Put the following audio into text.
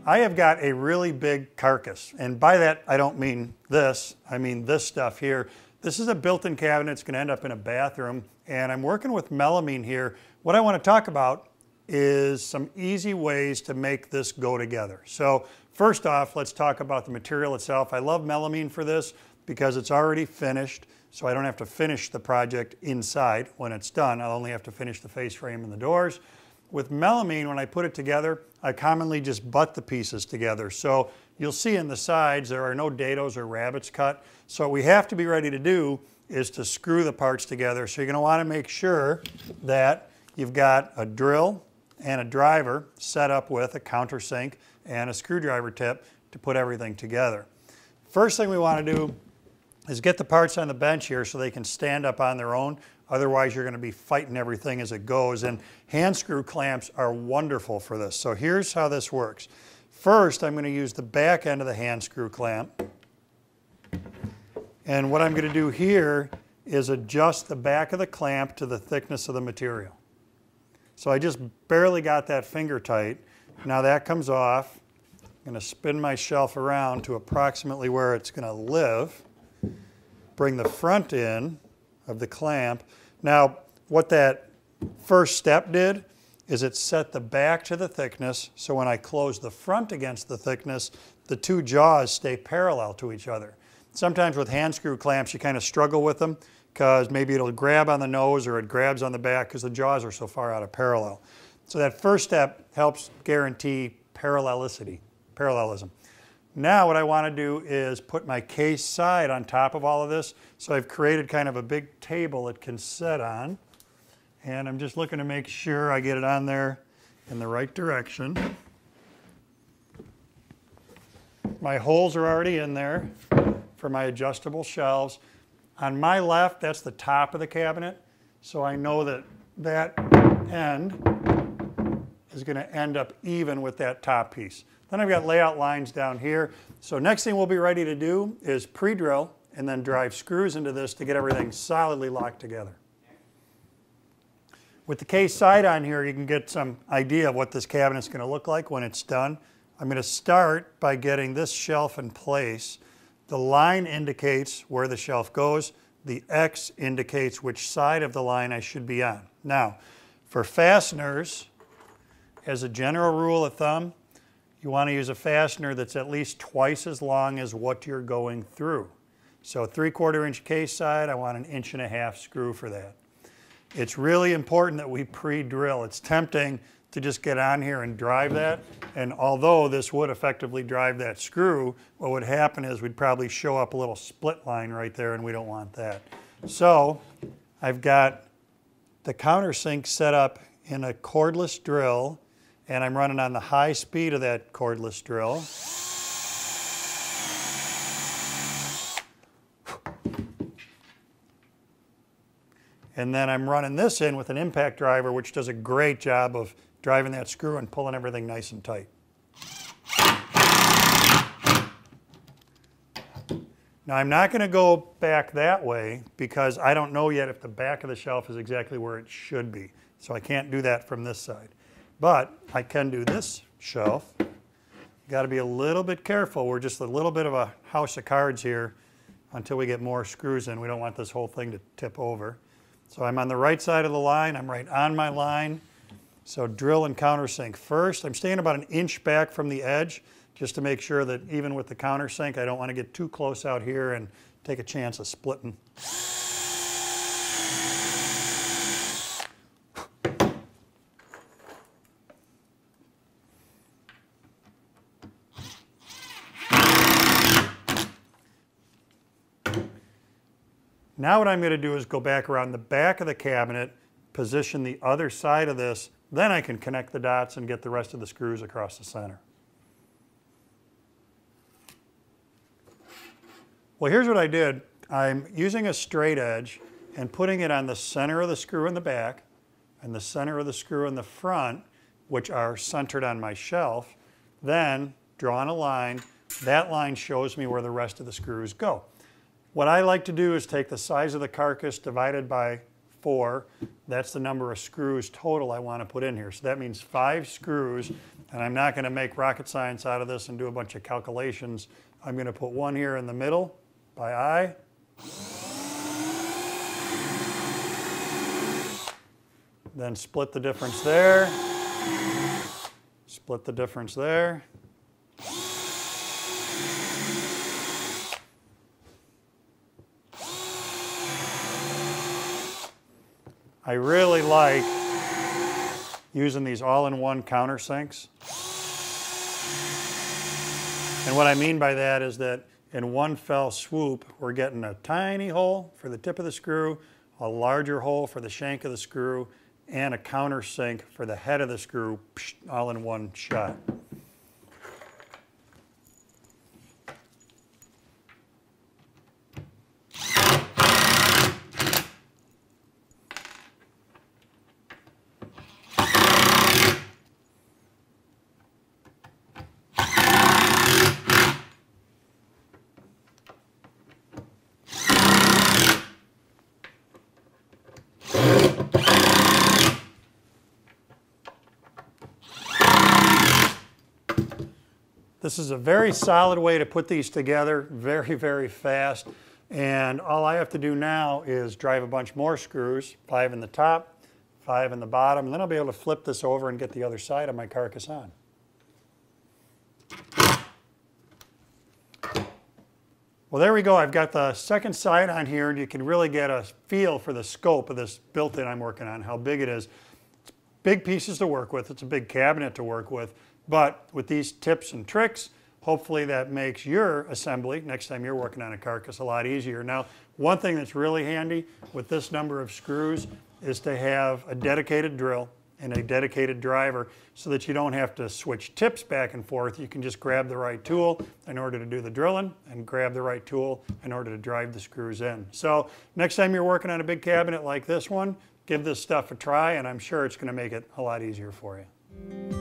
I have got a really big carcass, and by that I don't mean this, I mean this stuff here. This is a built-in cabinet. It's going to end up in a bathroom, and I'm working with melamine here. What I want to talk about is some easy ways to make this go together. So first off, let's talk about the material itself. I love melamine for this because it's already finished, so I don't have to finish the project inside. When it's done, I'll only have to finish the face frame and the doors. With melamine, when I put it together, I commonly just butt the pieces together. So you'll see in the sides there are no dados or rabbets cut. So what we have to be ready to do is to screw the parts together. So you're going to want to make sure that you've got a drill and a driver set up with a countersink and a screwdriver tip to put everything together. First thing we want to do is get the parts on the bench here so they can stand up on their own. Otherwise, you're going to be fighting everything as it goes. And hand screw clamps are wonderful for this. So here's how this works. First, I'm going to use the back end of the hand screw clamp. And what I'm going to do here is adjust the back of the clamp to the thickness of the material. So I just barely got that finger tight. Now that comes off. I'm going to spin my shelf around to approximately where it's going to live. Bring the front in of the clamp. Now, what that first step did is it set the back to the thickness, so when I close the front against the thickness, the two jaws stay parallel to each other. Sometimes with hand screw clamps, you kind of struggle with them because maybe it'll grab on the nose or it grabs on the back because the jaws are so far out of parallel. So that first step helps guarantee parallelism. Now what I want to do is put my case side on top of all of this. So I've created kind of a big table it can sit on. And I'm just looking to make sure I get it on there in the right direction. My holes are already in there for my adjustable shelves. On my left, that's the top of the cabinet. So I know that that end is going to end up even with that top piece. Then I've got layout lines down here. So next thing we'll be ready to do is pre-drill and then drive screws into this to get everything solidly locked together. With the case side on here, you can get some idea of what this cabinet's going to look like when it's done. I'm going to start by getting this shelf in place. The line indicates where the shelf goes. The X indicates which side of the line I should be on. Now, for fasteners, as a general rule of thumb, you want to use a fastener that's at least twice as long as what you're going through. So 3/4 inch case side, I want 1.5 inch screw for that. It's really important that we pre-drill. It's tempting to just get on here and drive that, and although this would effectively drive that screw, what would happen is we'd probably show up a little split line right there, and we don't want that. So I've got the countersink set up in a cordless drill, and I'm running on the high speed of that cordless drill. And then I'm running this in with an impact driver, which does a great job of driving that screw and pulling everything nice and tight. Now I'm not going to go back that way because I don't know yet if the back of the shelf is exactly where it should be. So I can't do that from this side. But I can do this shelf. Got to be a little bit careful. We're just a little bit of a house of cards here until we get more screws in. We don't want this whole thing to tip over. So I'm on the right side of the line. I'm right on my line. So drill and countersink first. I'm staying about 1 inch back from the edge just to make sure that even with the countersink, I don't want to get too close out here and take a chance of splitting. Now what I'm going to do is go back around the back of the cabinet, position the other side of this, then I can connect the dots and get the rest of the screws across the center. Well, here's what I did. I'm using a straight edge and putting it on the center of the screw in the back and the center of the screw in the front, which are centered on my shelf, then drawing a line. That line shows me where the rest of the screws go. What I like to do is take the size of the carcass divided by 4. That's the number of screws total I want to put in here. So that means 5 screws And I'm not going to make rocket science out of this and do a bunch of calculations. I'm going to put one here in the middle by eye. Then split the difference there. Split the difference there. I really like using these all-in-one countersinks. And what I mean by that is that in one fell swoop, we're getting a tiny hole for the tip of the screw, a larger hole for the shank of the screw, and a countersink for the head of the screw, all in one shot. This is a very solid way to put these together, very, very fast. And all I have to do now is drive a bunch more screws, 5 in the top, 5 in the bottom, and then I'll be able to flip this over and get the other side of my Carcass on. Well, there we go. I've got the second side on here, and you can really get a feel for the scope of this built-in I'm working on, how big it is. It's big pieces to work with. It's a big cabinet to work with. But with these tips and tricks, hopefully that makes your assembly, next time you're working on a Carcass, a lot easier. Now, one thing that's really handy with this number of screws is to have a dedicated drill and a dedicated driver so that you don't have to switch tips back and forth. You can just grab the right tool in order to do the drilling and grab the right tool in order to drive the screws in. So next time you're working on a big cabinet like this one, give this stuff a try, and I'm sure it's going to make it a lot easier for you.